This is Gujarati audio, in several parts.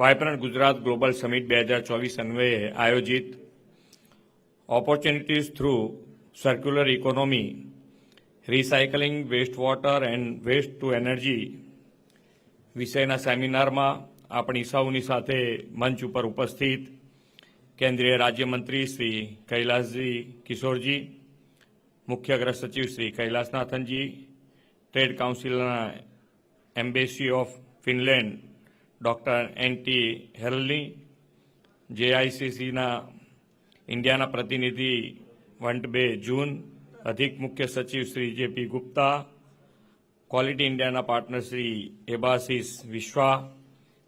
વાયબ્રન્ટ ગુજરાત ગ્લોબલ સમિટ 2024 અન્વયે આયોજિત opportunities through circular economy recycling waste water and waste to energy વિષયના સેમિનારમાં આપણી સૌની સાથે મંચ ઉપર ઉપસ્થિત કેન્દ્રીય રાજ્યમંત્રી શ્રી કૈલાસજી કિશોરજી, મુખ્ય અગ્ર સચિવ શ્રી કૈલાસનાથનજી, ટ્રેડ કાઉન્સિલના embassy of Finland doctor N T. હેરલની, જેઆઈસીસીના ઇન્ડિયાના પ્રતિનિધિ વંટબે જૂન, અધિક મુખ્ય સચિવ શ્રી જે.પી. ગુપ્તા, ક્વોલિટી ઇન્ડિયાના પાર્ટનર શ્રી એબાસીસ વિશ્વા,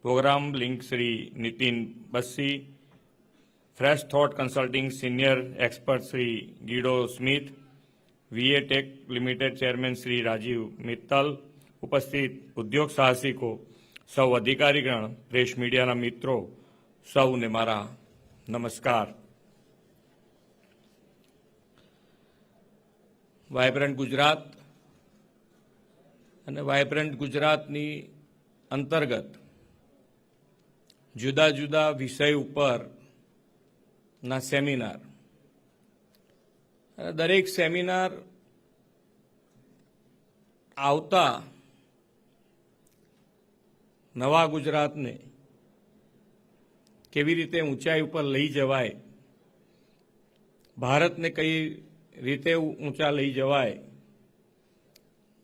programme link Shri Nitin Bassi, fresh thought consulting senior expert Shri Guido Smith, V A tech limited chairman Shri Rajiv Mittal, ઉપસ્થિત ઉદ્યોગ સાહસિકો, સૌ અધિકારીગણ, પ્રેસ મીડિયાના મિત્રો, સૌને મારા નમસ્કાર. વાયબ્રન્ટ ગુજરાત અને વાયબ્રન્ટ ગુજરાતની અંતર્ગત જુદા જુદા વિષય ઉપરના સેમિનાર, દરેક સેમિનાર આવતા નવા ગુજરાતને કેવી રીતે ઊંચાઈ ઉપર લઈ જવાય, ભારતને કઈ રીતે ઊંચા લઈ જવાય,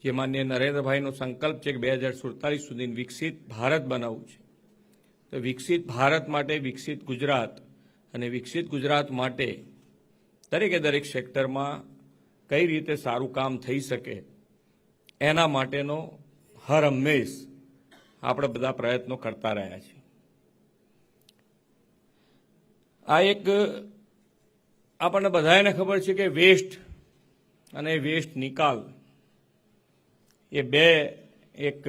જે માન્ય નરેન્દ્રભાઈનો સંકલ્પ છે કે 2047 સુધી વિકસિત ભારત બનાવવું છે. તો વિકસિત ભારત માટે વિકસિત ગુજરાત, અને વિકસિત ગુજરાત માટે દરેકે દરેક સેક્ટરમાં કઈ રીતે સારું કામ થઈ શકે એના માટેનો હર હંમેશ આપણે બધા પ્રયત્નો કરતા રહ્યા છીએ. આ એક આપણને બધાને ખબર છે કે વેસ્ટ અને વેસ્ટ નિકાલ એ બે એક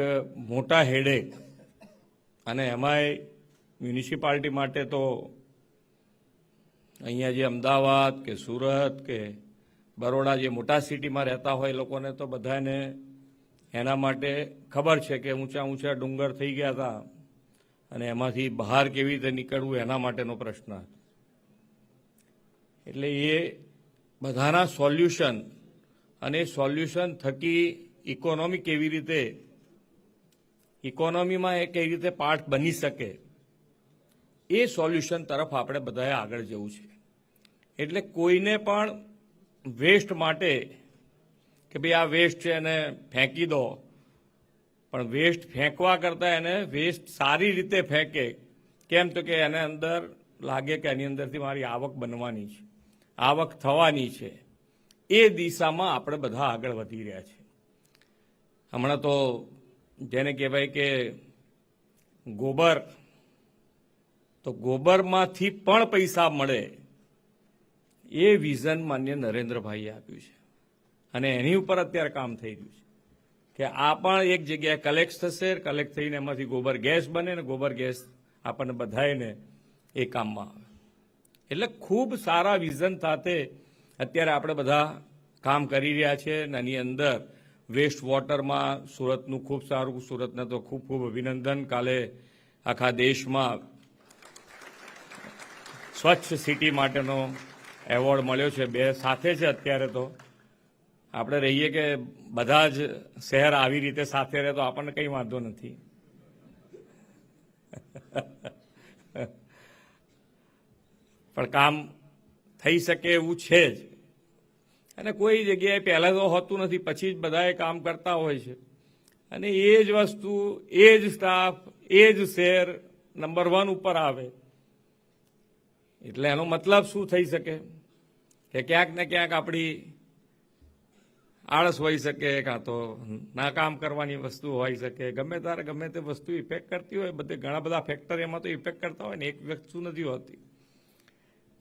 મોટા હેડેક, અને એમાંય મ્યુનિસિપાલિટી માટે તો અહીંયા જે અમદાવાદ કે સુરત કે બરોડા જે મોટા સિટીમાં રહેતા હોય એ લોકોને તો બધાને એના માટે ખબર છે કે ઊંચા ઊંચા ડુંગર થઈ ગયા હતા અને એમાંથી બહાર કેવી રીતે નીકળવું એના માટેનો પ્રશ્ન. એટલે એ બધાના સોલ્યુશન, અને સોલ્યુશન થકી ઇકોનોમી કેવી રીતે, ઇકોનોમીમાં એ કઈ રીતે પાર્ટ બની શકે, એ સોલ્યુશન તરફ આપણે બધાએ આગળ જવું છે. એટલે કોઈને પણ વેસ્ટ માટે કે ભાઈ આ વેસ્ટ છે એને ફેંકી દો, પણ વેસ્ટ ફેંકવા કરતાં એને વેસ્ટ સારી રીતે ફેંકે. કેમ તો કે એને અંદર લાગે કે એની અંદરથી મારી આવક બનવાની છે, આવક થવાની છે. એ દિશામાં આપણે બધા આગળ વધી રહ્યા છીએ. હમણાં તો જેને કહેવાય કે ગોબર, તો ગોબરમાંથી પણ પૈસા મળે એ વિઝન માન્ય નરેન્દ્રભાઈએ આપ્યું છે, અને એની ઉપર અત્યારે કામ થઈ રહ્યું છે કે આ પણ એક જગ્યાએ કલેક્ટ થશે, કલેક્ટ થઈને એમાંથી ગોબર ગેસ બને ને ગોબર ગેસ આપણને બધાને એ કામમાં આવે. એટલે ખૂબ સારા વિઝન સાથે અત્યારે આપણે બધા કામ કરી રહ્યા છીએ. અને એની અંદર વેસ્ટ વોટરમાં સુરતનું ખૂબ સારું, સુરતને તો ખૂબ ખૂબ અભિનંદન. કાલે આખા દેશમાં સ્વચ્છ સિટી માટેનો એવોર્ડ મળ્યો છે. બે સાથે છે અત્યારે. તો આપણે રહીએ કે બધા જ શહેર આવી રીતે સાથે રહે તો આપણને કંઈ વાંધો નથી. પણ કામ થઈ શકે એવું છે જ, અને કોઈ જગ્યાએ પહેલાં તો હોતું નથી, પછી જ બધાએ કામ કરતા હોય છે. અને એ જ વસ્તુ, એ જ સ્ટાફ, એ જ શહેર નંબર 1 ઉપર આવે એટલે એનો મતલબ શું થઈ શકે કે ક્યાંક ને ક્યાંક આપણી આળસ હોઈ શકે, કાં તો ના કામ કરવાની વસ્તુ હોઈ શકે. ગમે ત્યારે ગમે તે વસ્તુ ઇફેક્ટ કરતી હોય, બધે ઘણા બધા ફેક્ટર એમાં તો ઇફેક્ટ કરતા હોય ને, એક વસ્તુ નથી હોતી.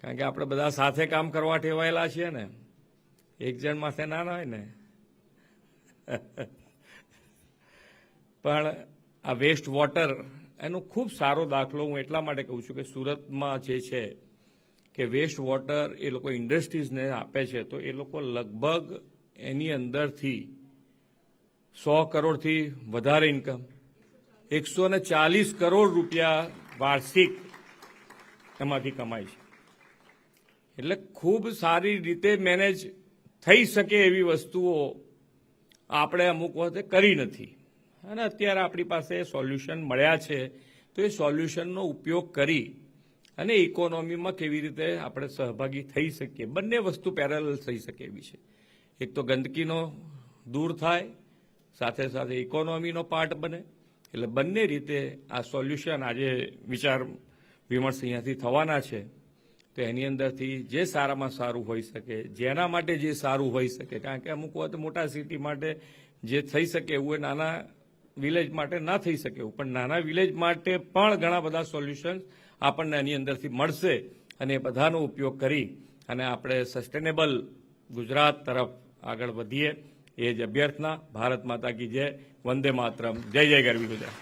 કારણ કે આપણે બધા સાથે કામ કરવા ટેવાયેલા છીએ ને, એક જણ માથે ના હોય ને. પણ આ વેસ્ટ વોટર એનો ખૂબ સારો દાખલો હું એટલા માટે કહું છું કે સુરતમાં જે છે કે વેસ્ટ વોટર એ લોકો ઇન્ડસ્ટ્રીઝને આપે છે, તો એ લોકો લગભગ એની અંદરથી 100 કરોડથી વધારે ઇન્કમ, 140 કરોડ રૂપિયા વાર્ષિક એમાંથી કમાય છે. એટલે ખૂબ સારી રીતે મેનેજ થઈ શકે એવી વસ્તુઓ આપણે અમુક વખતે કરી નથી અને અત્યારે આપણી પાસે સોલ્યુશન મળ્યા છે, તો એ સોલ્યુશનનો ઉપયોગ કરી અને ઇકોનોમીમાં કેવી રીતે આપણે સહભાગી થઈ શકીએ, બંને વસ્તુ પેરેલલ થઈ શકે એવી છે. એક તો ગંદકીનો દૂર થાય, સાથે સાથે ઇકોનોમીનો પાર્ટ બને. એટલે બંને રીતે આ સોલ્યુશન આજે વિચાર વિમર્શ અહીંયાથી થવાના છે, તો એની અંદરથી જે સારામાં સારું હોઈ શકે, જેના માટે જે સારું હોઈ શકે, કારણ કે અમુક વખત મોટા સિટી માટે જે થઈ શકે એવું એ નાના વિલેજ માટે ના થઈ શકે એવું, પણ નાના વિલેજ માટે પણ ઘણા બધા સોલ્યુશન આપણને એની અંદરથી મળશે અને એ બધાનો ઉપયોગ કરી અને આપણે સસ્ટેનેબલ ગુજરાત તરફ આગળ વધીએ એ જ અભ્યર્થના. ભારત માતા કી જય, વંદે માતરમ, જય જય ગરવી ગુજરાત.